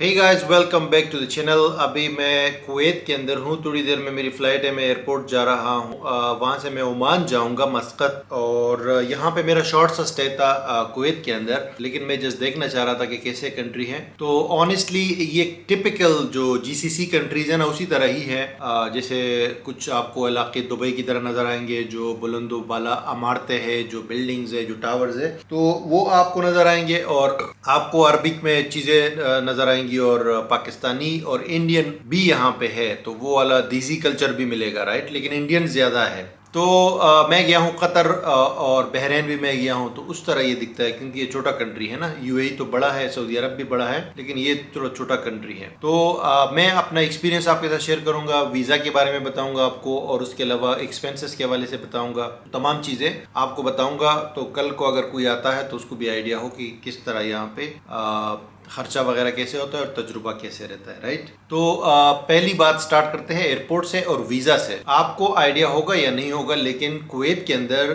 Hey guys, welcome back to the channel. अभी मैं Kuwait के अंदर हूँ। थोड़ी देर में मेरी फ़्लाइट है, मैं एयरपोर्ट जा रहा हूँ। वहाँ से मैं ओमान जाऊँगा, मस्कत। और यहाँ पे मेरा शॉर्ट सा स्टे था कुवैत के अंदर, लेकिन मैं जस्ट देखना चाह रहा था कि कैसे कंट्री है। तो ऑनेस्टली ये टिपिकल जो जीसीसी कंट्रीज है ना, उसी तरह ही है। जैसे कुछ आपको इलाके दुबई की तरह नज़र आएंगे, जो बुलंदो बाला इमारतें हैं, जो बिल्डिंग्स है, जो टावर्स है, तो वो आपको नज़र आएंगे। और आपको अरबिक में चीज़ें नज़र आएंगी, और पाकिस्तानी और इंडियन भी यहाँ पे है, तो वो वाला देसी कल्चर भी मिलेगा, राइट। लेकिन इंडियन ज़्यादा है। तो मैं गया हूँ कतर, और बहरीन भी मैं गया हूँ, तो उस तरह ये दिखता है, क्योंकि ये छोटा कंट्री है ना। यूएई तो बड़ा है, सऊदी अरब भी बड़ा है, लेकिन ये थोड़ा छोटा कंट्री है। तो मैं अपना एक्सपीरियंस आपके साथ शेयर करूंगा, वीज़ा के बारे में बताऊंगा आपको, और उसके अलावा एक्सपेंसेस के हवाले से बताऊंगा, तमाम चीज़ें आपको बताऊंगा। तो कल को अगर कोई आता है तो उसको भी आइडिया हो कि किस तरह यहाँ पे खर्चा वगैरह कैसे होता है और तजुर्बा कैसे रहता है, राइट। तो पहली बात स्टार्ट करते हैं एयरपोर्ट से और वीज़ा से। आपको आइडिया होगा या नहीं होगा, लेकिन कुवैत के अंदर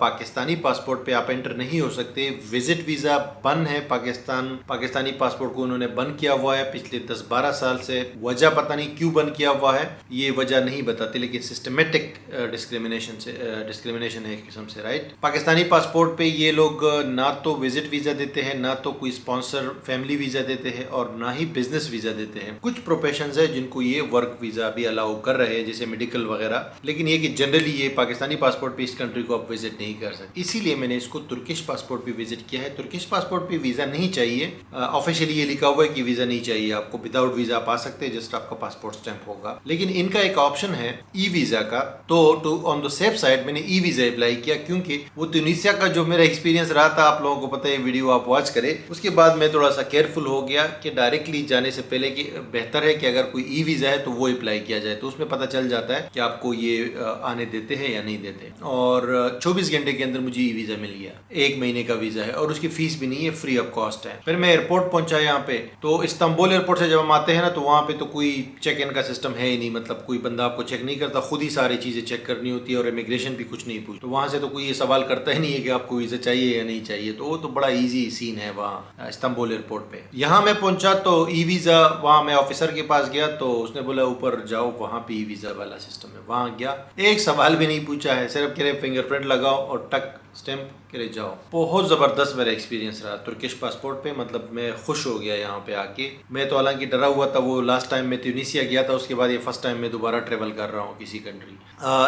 पाकिस्तानी पासपोर्ट पे आप एंटर नहीं हो सकते। विजिट वीज़ा बंद है। पाकिस्तानी पासपोर्ट को उन्होंने बंद किया हुआ है पिछले 10-12 साल से। वजह पता नहीं क्यों बंद किया हुआ है, ये वजह नहीं बताते, लेकिन सिस्टमेटिक डिस्क्रिमिनेशन है एक किस्म से, राइट। पाकिस्तानी पासपोर्ट पे ये लोग ना तो विजिट वीज़ा देते हैं, ना तो कोई स्पॉन्सर फैमिली वीज़ा देते हैं, और ना ही बिजनेस वीज़ा देते हैं। कुछ प्रोफेशंस है जिनको ये वर्क वीज़ा भी अलाउ कर रहे हैं, जैसे मेडिकल वगैरह, लेकिन ये कि जनरली ये पाकिस्तानी पासपोर्ट पे इस कंट्री को आप विजिट नहीं कर सकते। इसीलिए मैंने इसको तुर्किश पासपोर्ट पे विजिट किया है। तुर्किश पासपोर्ट पे वीज़ा नहीं चाहिए, ऑफिशियली ये लिखा हुआ है कि वीज़ा नहीं चाहिए आपको, विदाउट वीज़ा आप आ सकते हैं, जस्ट आपका पासपोर्ट स्टैंप होगा। लेकिन इनका एक ऑप्शन है ई वीज़ा का। तो to on the safe side मैंने ई वीज़ा अप्लाई किया, क्योंकि वो ट्यूनीशिया का जो मेरा एक्सपीरियंस रहा था, आप लोगों को पता है, वीडियो आप वॉच करें, उसके बाद मैं थोड़ा सा केयरफुल हो गया कि डायरेक्टली जाने से पहले कि बेहतर है कि अगर कोई ई वीज़ा है तो वो अप्लाई किया जाए, तो उसमें पता चल जाता है कि आपको ये आने देते हैं या नहीं देते। और 24 घंटे के अंदर मुझे ई वीज़ा मिल गया। 1 महीने का वीज़ा है, और उसकी फीस भी नहीं है, फ्री ऑफ कॉस्ट है। फिर मैं एयरपोर्ट पहुंचा यहाँ पे। तो इस्तांबुल एयरपोर्ट से जब हम आते हैं ना, तो वहाँ पे तो कोई चेक इन का सिस्टम है ही नहीं, मतलब कोई बंदा आपको चेक नहीं करता, खुद ही सारी चीज़ें चेक करनी होती है, और इमिग्रेशन भी कुछ नहीं पूछती। तो वहाँ से तो कोई ये सवाल करता ही नहीं है कि आपको वीज़ा चाहिए या नहीं चाहिए। तो वो तो बड़ा ईजी सीन है वहाँ इस्तांबुल एयरपोर्ट पे। यहाँ मैं पहुंचा तो ई वीज़ा, वहाँ मैं ऑफिसर के पास गया, तो उसने बोला ऊपर जाओ, वहाँ पे ई वीज़ा वाला सिस्टम है। वहाँ गया, एक सवाल भी नहीं पूछा है, सिर्फ कह रहे फिंगरप्रिंट लगाओ और टक स्टैम्प करे जाओ। बहुत ज़बरदस्त मेरा एक्सपीरियंस रहा तुर्किश पासपोर्ट पे। मतलब मैं खुश हो गया यहाँ पे आके। मैं तो हालांकि डरा हुआ था, वो लास्ट टाइम मैं ट्यूनीशिया गया था, उसके बाद ये फर्स्ट टाइम मैं दोबारा ट्रेवल कर रहा हूँ किसी कंट्री।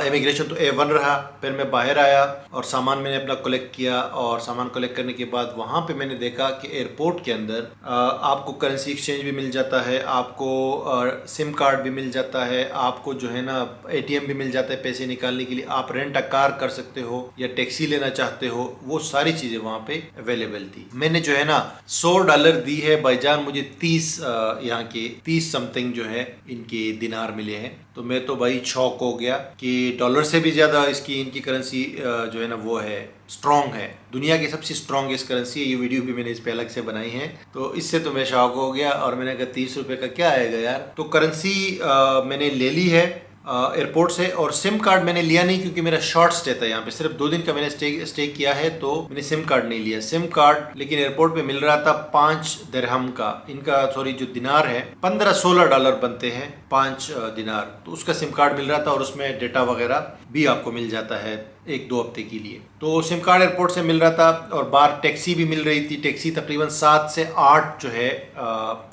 इमिग्रेशन तो A1 रहा। फिर मैं बाहर आया और सामान मैंने अपना कलेक्ट किया, और सामान कलेक्ट करने के बाद वहाँ पे मैंने देखा कि एयरपोर्ट के अंदर आपको करेंसी एक्सचेंज भी मिल जाता है, आपको सिम कार्ड भी मिल जाता है, आपको जो है ना ATM भी मिल जाता है पैसे निकालने के लिए, आप रेंट अ कार कर सकते हो या टैक्सी लेना चाहते हो, वो सारी चीज़ें वहाँ पे अवेलेबल थी। मैंने जो है ना $100 दी है भाईजान, मुझे 30 यहाँ के 30 समथिंग जो है इनके दिनार मिले हैं। तो मैं तो भाई शॉक हो गया कि डॉलर से भी ज़्यादा इसकी इनकी करेंसी जो है ना वो है, स्ट्रॉन्ग है। दुनिया की सबसे स्ट्रॉन्गेस्ट करेंसी है। ये वीडियो भी मैंने इस पे अलग से बनाई है, तो इससे तो मैं शॉक हो गया। और मैंने कहा 30 रुपये का क्या आएगा यार। तो करेंसी मैंने ले ली है एयरपोर्ट से। और सिम कार्ड मैंने लिया नहीं, क्योंकि मेरा शॉर्ट स्टे था यहाँ पे, सिर्फ 2 दिन का मैंने स्टे किया है, तो मैंने सिम कार्ड नहीं लिया। सिम कार्ड लेकिन एयरपोर्ट पे मिल रहा था 5 दिरहम का, इनका सॉरी जो दिनार है, $15-16 बनते हैं 5 दिनार। तो उसका सिम कार्ड मिल रहा था, और उसमें डेटा वगैरह भी आपको मिल जाता है 1-2 हफ्ते के लिए। तो सिम कार्ड एयरपोर्ट से मिल रहा था, और बाहर टैक्सी भी मिल रही थी। टैक्सी तकरीबन 7 से 8 जो है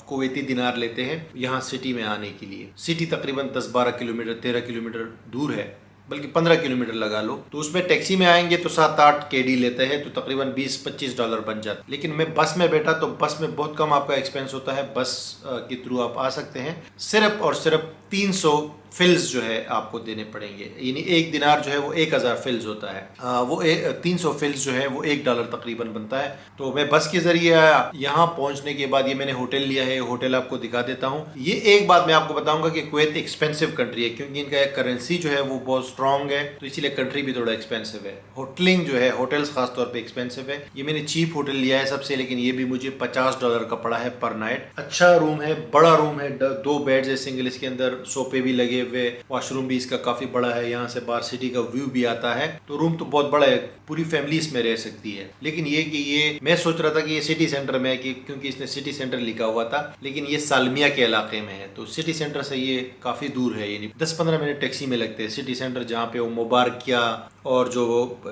कुवैती दिनार लेते हैं यहाँ सिटी में आने के लिए। सिटी तकरीबन 10-12 किलोमीटर 13 किलोमीटर दूर है, बल्कि 15 किलोमीटर लगा लो। तो उसमें टैक्सी में आएंगे तो 7-8 KD लेते हैं, तो तकरीबन $20-25 बन जाता। लेकिन मैं बस में बैठा, तो बस में बहुत कम आपका एक्सपेंस होता है। बस के थ्रू आप आ सकते हैं। सिर्फ और सिर्फ 300 फिल्स जो है आपको देने पड़ेंगे, यानी 1 दिनार जो है वो 1000 फिल्स होता है। वो 300 फिल्स जो है वो $1 तकरीबन बनता है। तो मैं बस के जरिए आया। यहाँ पहुँचने के बाद ये मैंने होटल लिया है, होटल आपको दिखा देता हूँ। ये एक बात मैं आपको बताऊंगा कि कुवैत एक्सपेंसिव कंट्री है, क्योंकि इनका करेंसी जो है वो बहुत स्ट्रॉन्ग है, तो इसीलिए कंट्री भी थोड़ा एक्सपेंसिव है। होटलिंग जो है, होटल्स खासतौर पे एक्सपेंसिव है। ये मैंने चीप होटल लिया है सबसे, लेकिन ये भी मुझे $50 का पड़ा है पर नाइट। अच्छा रूम है, बड़ा रूम है, 2 बेड्स है सिंगल, इसके अंदर सोफे भी लगे लगे हुए, वॉशरूम भी इसका काफ़ी बड़ा है, यहाँ से बाहर सिटी का व्यू भी आता है, तो रूम तो बहुत बड़ा है, पूरी फैमिली इसमें रह सकती है। लेकिन ये कि ये मैं सोच रहा था कि ये सिटी सेंटर में है कि क्योंकि इसने सिटी सेंटर लिखा हुआ था, लेकिन ये सालमिया के इलाके में है, तो सिटी सेंटर से ये काफ़ी दूर है, यानी 10-15 मिनट टैक्सी में लगते हैं सिटी सेंटर, जहाँ पे वो मुबारकिया और जो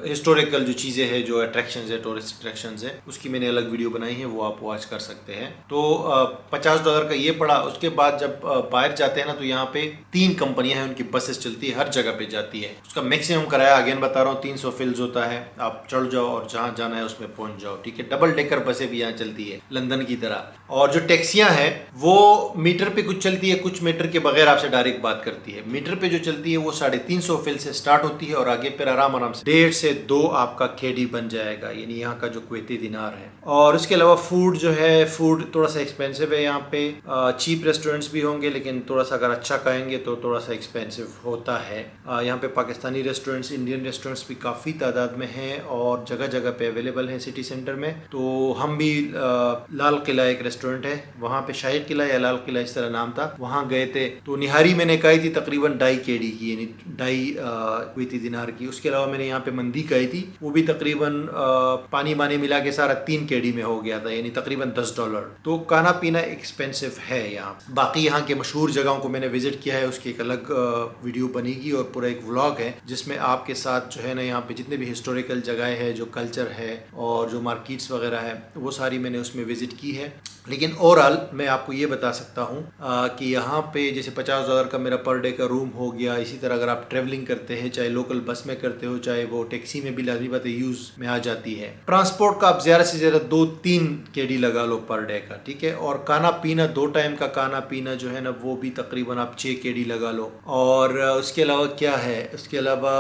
हिस्टोरिकल जो चीज़ें हैं, जो अट्रैक्शंस है, टूरिस्ट अट्रैक्शंस है, उसकी मैंने अलग वीडियो बनाई है, वो आप वॉच कर सकते हैं। तो $50 का ये पड़ा। उसके बाद जब बाहर जाते हैं ना, तो यहाँ पे 3 कंपनियां हैं, उनकी बसेस चलती है, हर जगह पे जाती है। उसका मैक्सिमम किराया अगेन बता रहा हूँ 300 फिल्स होता है, आप चढ़ जाओ और जहाँ जाना है उसमें पहुंच जाओ, ठीक है। डबल डेकर बसें भी यहाँ चलती है लंदन की तरह। और जो टैक्सियां हैं वो मीटर पे कुछ चलती है, कुछ मीटर के बगैर आपसे डायरेक्ट बात करती है। मीटर पे जो चलती है वो 350 फिल से स्टार्ट होती है और आगे फिर आराम से 1.5 से 2 आपका केडी बन जाएगा, यानी यहाँ का जो कुवैती दिनार है। और इसके अलावा फूड जो है, फूड थोड़ा सा एक्सपेंसिव है यहाँ पे। चीप रेस्टोरेंट्स भी होंगे, लेकिन थोड़ा सा अगर अच्छा खाएंगे तो थोड़ा सा एक्सपेंसिव होता है। यहाँ पे पाकिस्तानी रेस्टोरेंट्स, इंडियन रेस्टोरेंट्स भी काफ़ी तादाद में हैं और जगह जगह पे अवेलेबल हैं सिटी सेंटर में। तो हम भी लाल किला एक रेस्टोरेंट है, वहाँ पे शाही किला या लाल किला इस तरह नाम था, वहाँ गए थे। तो निहारी मैंने खाई थी तकरीबन 2.5 केडी की, यानी 2.5 कुवैती दिनार की। उसके अलावा मैंने यहाँ पे मंदी खाई थी, वो भी तकरीबन पानी मानी मिला के सारा 3 केडी में हो गया था, यानी तकरीबन $10। तो खाना पीना एक्सपेंसिव है यहाँ। बाकी यहाँ के मशहूर जगहों को मैंने विजिट किया है, उसकी एक अलग वीडियो बनेगी और पूरा एक व्लॉग है जिसमें आपके साथ जो है ना, यहाँ पे जितने भी हिस्टोरिकल जगह है, जो कल्चर है और जो मार्केट्स वगैरह है, वो सारी मैंने उसमें विजिट की है। लेकिन ओवरऑल मैं आपको ये बता सकता हूँ कि यहाँ पे जैसे $50 का मेरा पर डे का रूम हो गया। इसी तरह अगर आप ट्रेवलिंग करते हैं, चाहे लोकल बस में करते हो, चाहे वो टैक्सी में भी लाजमी बात है यूज़ में आ जाती है। ट्रांसपोर्ट का आप ज़्यादा से ज़्यादा 2-3 केडी लगा लो पर डे का, ठीक है। और खाना पीना, 2 टाइम का खाना पीना जो है ना, वो भी तकरीबन आप 6 केडी लगा लो। और उसके अलावा क्या है, उसके अलावा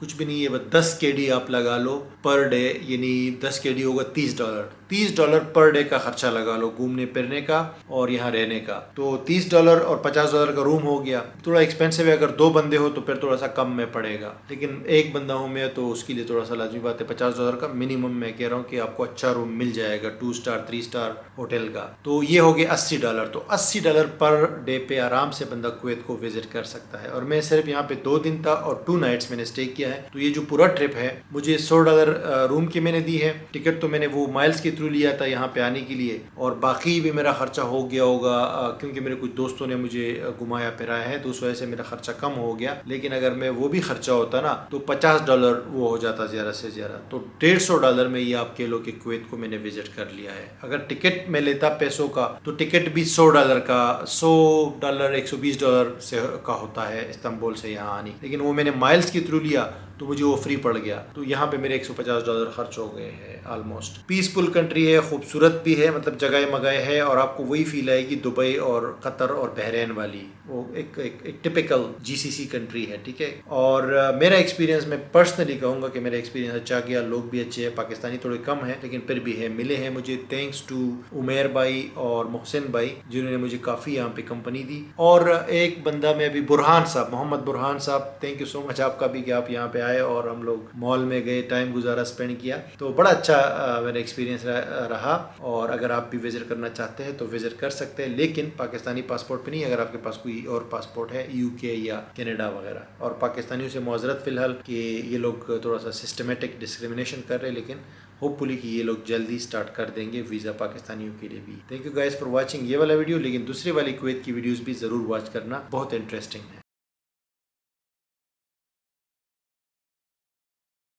कुछ भी नहीं है, बस 10 केडी आप लगा लो पर डे, यानी 10 केडी होगा $30। $30 पर डे का खर्चा लगा लो घूमने फिरने का और यहाँ रहने का। तो $30 और $50 का रूम हो गया। थोड़ा एक्सपेंसिव है, अगर 2 बंदे हो तो फिर थोड़ा सा कम में पड़ेगा, लेकिन एक बंदा हूँ मैं तो उसके लिए थोड़ा सा लाजमी बात है $50 का मिनिमम मैं कह रहा हूँ कि आपको अच्छा रूम मिल जाएगा 2 स्टार 3 स्टार होटल का। तो ये हो गया $80। तो $80 पर डे पे आराम से बंदा कुवैत को विजिट कर सकता है। और मैं सिर्फ यहाँ पे 2 दिन था और 2 नाइट्स मैंने स्टे किया है। तो ये जो पूरा ट्रिप है, मुझे $100 रूम की मैंने दी है। टिकट तो मैंने वो माइल्स के थ्रू लिया था यहाँ पे आने के लिए, और बाकी भी मेरा खर्चा हो गया होगा क्योंकि मेरे कुछ दोस्तों ने मुझे घुमाया फिराया है, तो उस वजह से मेरा खर्चा कम हो गया। लेकिन अगर मैं वो भी खर्चा होता ना तो $50 वो हो जाता ज़्यादा से ज़्यादा। तो $150 में ये आप कह लो कि कुवैत को मैंने विजिट कर लिया है। अगर टिकट में लेता पैसों का तो टिकट भी $100 का, $100 $120 से का होता है इस्तांबुल से यहाँ आने, लेकिन वो मैंने माइल्स के थ्रू लिया तो मुझे वो फ्री पड़ गया। तो यहाँ पे मेरे $150 खर्च हो गए हैं ऑलमोस्ट। पीसफुल कंट्री है, खूबसूरत भी है, मतलब जगह मगह है, और आपको वही फील आएगी दुबई और कतर और बहरीन वाली, वो एक टिपिकल जीसीसी कंट्री है, ठीक है। और मेरा एक्सपीरियंस, मैं पर्सनली कहूँगा कि मेरा एक्सपीरियंस अच्छा गया। लोग भी अच्छे हैं, पाकिस्तानी थोड़े कम हैं लेकिन फिर भी है, मिले हैं मुझे, थैंक्स टू उमेर भाई और मोहसिन भाई जिन्होंने मुझे काफ़ी यहाँ पे कंपनी दी। और एक बंदा में अभी बुरहान साहब, मोहम्मद बुरहान साहब, थैंक यू सो मच आपका भी कि आप यहाँ पे आए और हम लोग मॉल में गए, टाइम गुजारा, स्पेंड किया। तो बड़ा अच्छा मेरा एक्सपीरियंस रहा। और अगर आप भी विजिट करना चाहते हैं तो विजिट कर सकते हैं, लेकिन पाकिस्तानी पासपोर्ट पे नहीं, अगर आपके पास कोई और पासपोर्ट है यूके या कनाडा वगैरह। और पाकिस्तानियों से माजरत फ़िलहाल कि ये लोग थोड़ा सा सिस्टमेटिक डिस्क्रिमिनेशन कर रहे हैं, लेकिन होपफुली कि ये लोग जल्दी स्टार्ट कर देंगे वीज़ा पाकिस्तानियों के लिए भी। Thank you guys for watching ये वाला वीडियो, लेकिन दूसरी वाली कुवैत की वीडियोस भी ज़रूर वॉच करना, बहुत इंटरेस्टिंग है।